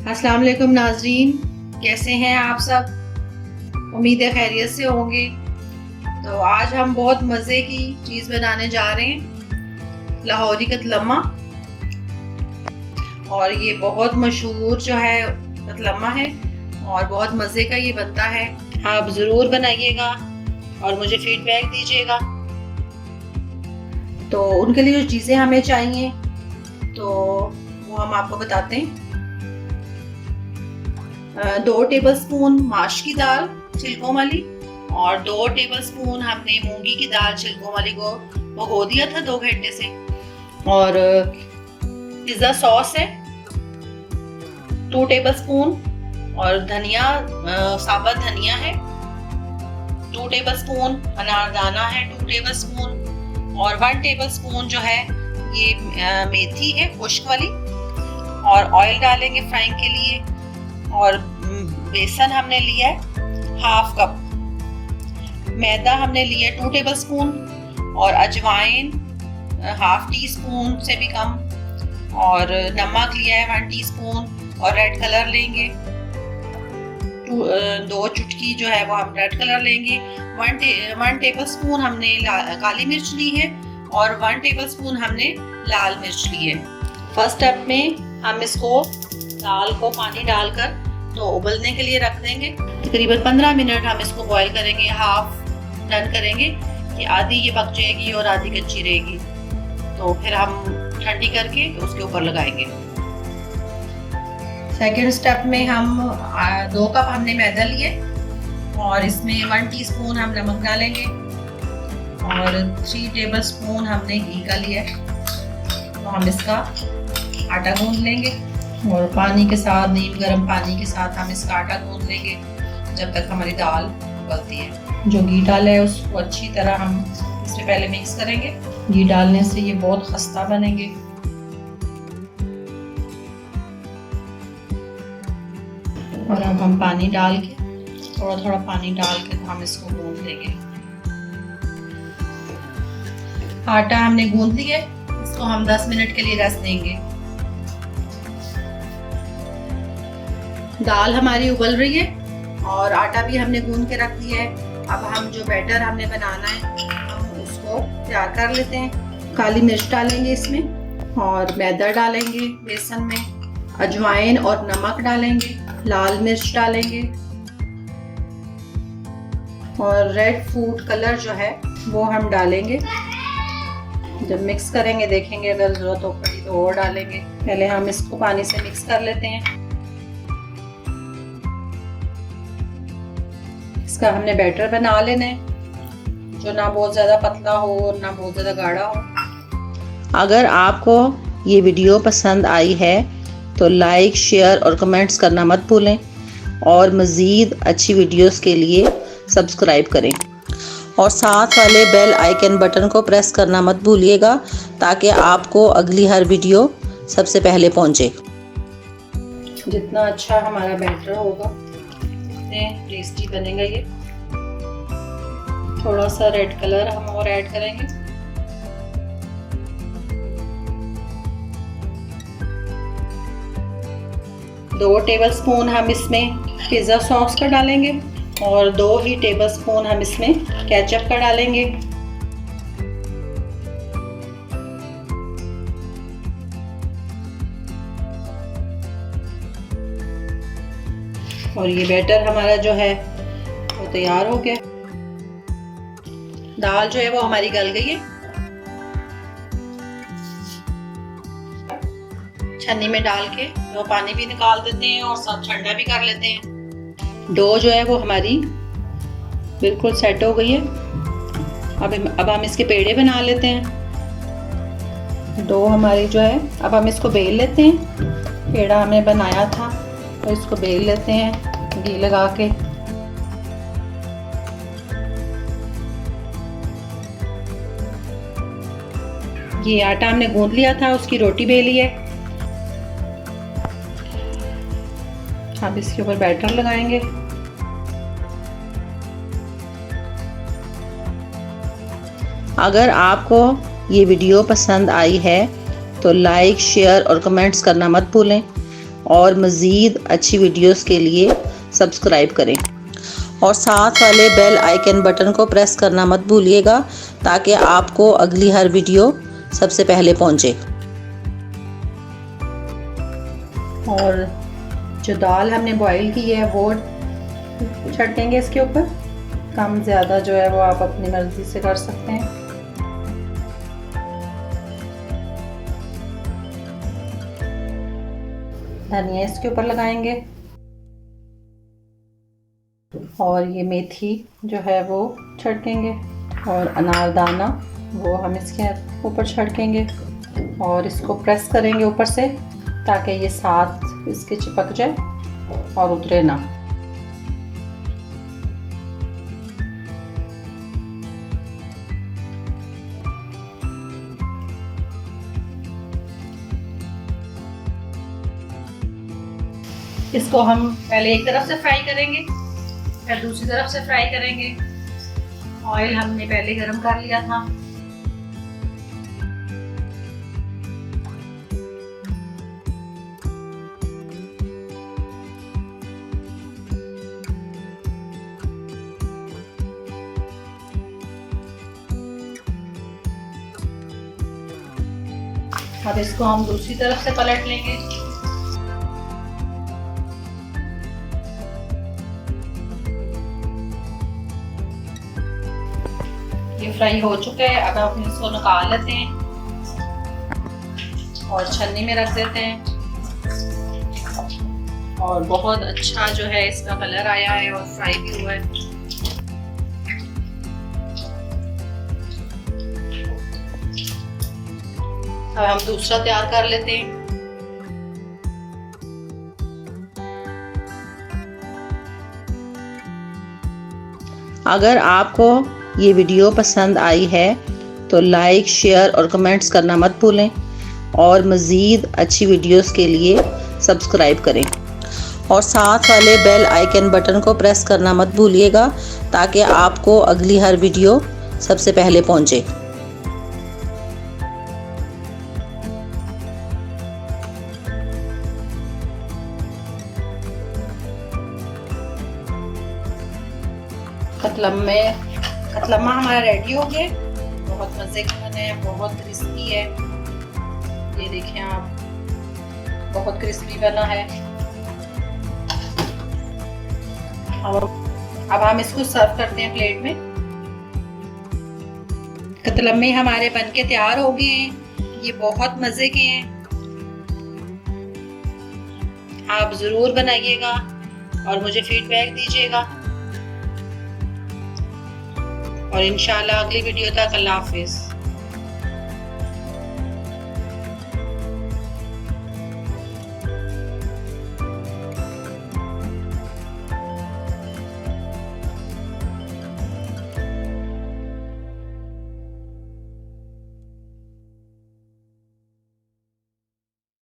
अस्सलाम वालेकुम नाजरीन, कैसे हैं आप सब। उम्मीद है खैरियत से होंगे। तो आज हम बहुत मज़े की चीज़ बनाने जा रहे हैं, लाहौरी कतलम्मा। और ये बहुत मशहूर जो है कतलम्मा है और बहुत मज़े का ये बनता है। आप ज़रूर बनाइएगा और मुझे फीडबैक दीजिएगा। तो उनके लिए जो चीज़ें हमें चाहिए तो वो हम आपको बताते हैं। 2 टेबलस्पून माश की दाल छिलकों वाली और 2 टेबलस्पून हमने मूंगी की दाल छिलकों वाली को भिगो दिया था 2 घंटे से। और पिज़्ज़ा सॉस है 2 टेबलस्पून और धनिया साबुत धनिया है 2 टेबलस्पून, अनारदाना है 2 टेबलस्पून और 1 टेबलस्पून जो है ये मेथी है खुश्क वाली। और ऑयल डालेंगे फ्राइंग के लिए। और बेसन हमने लिया है हाफ कप, मैदा हमने लिया है 2 टेबलस्पून और अजवाइन हाफ टी स्पून से भी कम, और नमक लिया है 1 टीस्पून और रेड कलर लेंगे 2 चुटकी जो है वो हम रेड कलर लेंगे। 1 टेबलस्पून हमने काली मिर्च ली है और 1 टेबलस्पून हमने लाल मिर्च ली है। फर्स्ट स्टेप में हम इसको दाल को पानी डालकर तो उबलने के लिए रख देंगे। तकरीबन 15 मिनट हम इसको बॉईल करेंगे, हाफ डन करेंगे कि आधी ये पक जाएगी और आधी कच्ची रहेगी। तो फिर हम ठंडी करके उसके ऊपर लगाएंगे। सेकेंड स्टेप में हम 2 कप हमने मैदा लिए और इसमें 1 टीस्पून हम नमक डालेंगे और 3 टेबलस्पून हमने घी का लिया है। तो हम इसका आटा गूंद लेंगे और पानी के साथ, नीम गर्म पानी के साथ हम इसका आटा गूंद लेंगे जब तक हमारी दाल उबलती है। जो घी डाला है उसको अच्छी तरह हम इससे पहले मिक्स करेंगे। घी डालने से ये बहुत खस्ता बनेंगे। और अब हम पानी डाल के थोड़ा थोड़ा पानी डाल के हम इसको गूंद लेंगे। आटा हमने गूंद लिया, इसको हम 10 मिनट के लिए रेस्ट देंगे। दाल हमारी उबल रही है और आटा भी हमने गूंद के रख दिया है। अब हम जो बैटर हमने बनाना है हम उसको तैयार कर लेते हैं। काली मिर्च डालेंगे इसमें और मैदा डालेंगे बेसन में, अजवाइन और नमक डालेंगे, लाल मिर्च डालेंगे और रेड फूड कलर जो है वो हम डालेंगे। जब मिक्स करेंगे देखेंगे अगर जरूरत हो पड़ी तो और डालेंगे। पहले हम इसको पानी से मिक्स कर लेते हैं। इसका हमने बैटर बना लेना है जो ना बहुत ज़्यादा पतला हो और ना बहुत ज़्यादा गाढ़ा हो। अगर आपको ये वीडियो पसंद आई है तो लाइक, शेयर और कमेंट्स करना मत भूलें और मज़ीद अच्छी वीडियोस के लिए सब्सक्राइब करें और साथ वाले बेल आइकन बटन को प्रेस करना मत भूलिएगा ताकि आपको अगली हर वीडियो सबसे पहले पहुंचे। जितना अच्छा हमारा बैटर होगा टेस्टी बनेगा ये। थोड़ा सा रेड कलर हम और ऐड करेंगे। दो टेबलस्पून हम इसमें पिज़्ज़ा सॉस का डालेंगे और 2 ही टेबलस्पून हम इसमें केचप का डालेंगे। और ये बैटर हमारा जो है वो तैयार हो गया। दाल जो है वो हमारी गल गई है। छन्नी में डाल के वो पानी भी निकाल देते हैं और साथ ठंडा भी कर लेते हैं। डो जो है वो हमारी बिल्कुल सेट हो गई है। अब हम इसके पेड़े बना लेते हैं। डो हमारी जो है अब हम इसको बेल लेते हैं। पेड़ा हमने बनाया था तो इसको बेल लेते हैं घी लगा के। ये आटा हमने गूंद लिया था, उसकी रोटी बेली है। अब इसके ऊपर बैटर लगाएंगे। अगर आपको ये वीडियो पसंद आई है तो लाइक, शेयर और कमेंट्स करना मत भूलें और मज़ीद अच्छी वीडियोस के लिए सब्सक्राइब करें और साथ वाले बेल आइकन बटन को प्रेस करना मत भूलिएगा ताकि आपको अगली हर वीडियो सबसे पहले पहुंचे। और जो दाल हमने बॉईल की है वो छड़केंगे इसके ऊपर। कम ज़्यादा जो है वो आप अपनी मर्ज़ी से कर सकते हैं। धनिया इसके ऊपर लगाएंगे और ये मेथी जो है वो छिड़केंगे और अनारदाना वो हम इसके ऊपर छिड़केंगे और इसको प्रेस करेंगे ऊपर से ताकि ये साथ इसके चिपक जाए और उतरे ना। इसको हम पहले एक तरफ से फ्राई करेंगे फिर दूसरी तरफ से फ्राई करेंगे। ऑयल हमने पहले गरम कर लिया था। अब इसको हम दूसरी तरफ से पलट लेंगे। ये फ्राई हो चुका है। अब हम इसको निकाल लेते हैं और छन्नी में रख देते हैं। और बहुत अच्छा जो है इसका कलर आया है और फ्राई भी हुआ है। अब हम दूसरा तैयार कर लेते हैं। अगर आपको ये वीडियो पसंद आई है तो लाइक, शेयर और कमेंट्स करना मत भूलें और मज़ीद अच्छी वीडियोस के लिए सब्सक्राइब करें और साथ वाले बेल आइकन बटन को प्रेस करना मत भूलिएगा ताकि आपको अगली हर वीडियो सबसे पहले पहुंचे। कतलम्मा हमारा रेडी हो गया। बहुत मज़े का बना है, बहुत क्रिस्पी है। ये देखें आप, बहुत क्रिस्पी बना है। अब हम इसको सर्व करते हैं प्लेट में। कतलम्मे हमारे बनके तैयार हो गए हैं। ये बहुत मज़े के हैं। आप ज़रूर बनाइएगा और मुझे फीडबैक दीजिएगा और इंशाल्लाह अगली वीडियो तक अल्लाह हाफिज़।